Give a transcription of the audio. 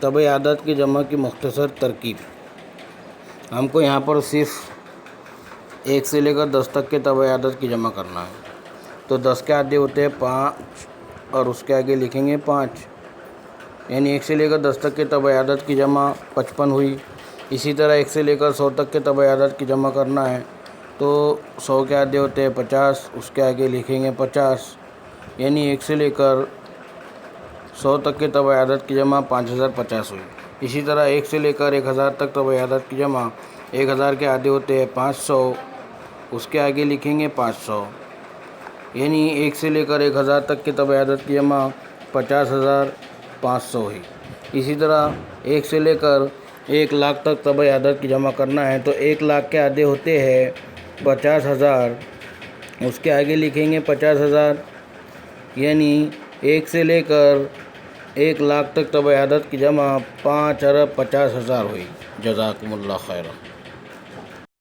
طبع عدد کی جمع کی مختصر ترکیب. ہم کو یہاں پر صرف 1 سے لے کر 10 تک کے طبع عدد کی جمع کرنا ہے. تو 10 کے آدھے ہوتے ہیں 5 اور اس کے آگے لکھیں گے 5، یعنی 1 سے لے کر 10 تک کے طبع عدد کی جمع 55 ہوئی. اسی طرح 1 سے لے کر 100 تک کے طبع عدد کی جمع کرنا ہے تو 100 کے آدھے ہوتے ہیں 50، اس کے آگے لکھیں گے 50، یعنی 1 سے لے کر 100 تک کے طبع عدد کی جمع 5050 ہوئی. اسی طرح 1 سے لے کر 1000 تک طبع عدد کی جمع 1000 کے آدھے ہوتے ہیں 500، اس کے آگے لکھیں گے 500، یعنی 1 سے لے کر 1000 تک کے طبع عدد کی جمع 50500 ہوئی. اسی طرح 1 سے لے کر 1 لاکھ تک طبع عدد کی جمع کرنا ہے تو 1 لاکھ کے آدھے ہوتے ہیں 50,000، اس کے آگے لکھیں گے 50,000، یعنی 1 سے لے کر 1 لاکھ تک طبع عدد کی جمع 5,50,000 ہوئی. جزاکم اللہ خیرا.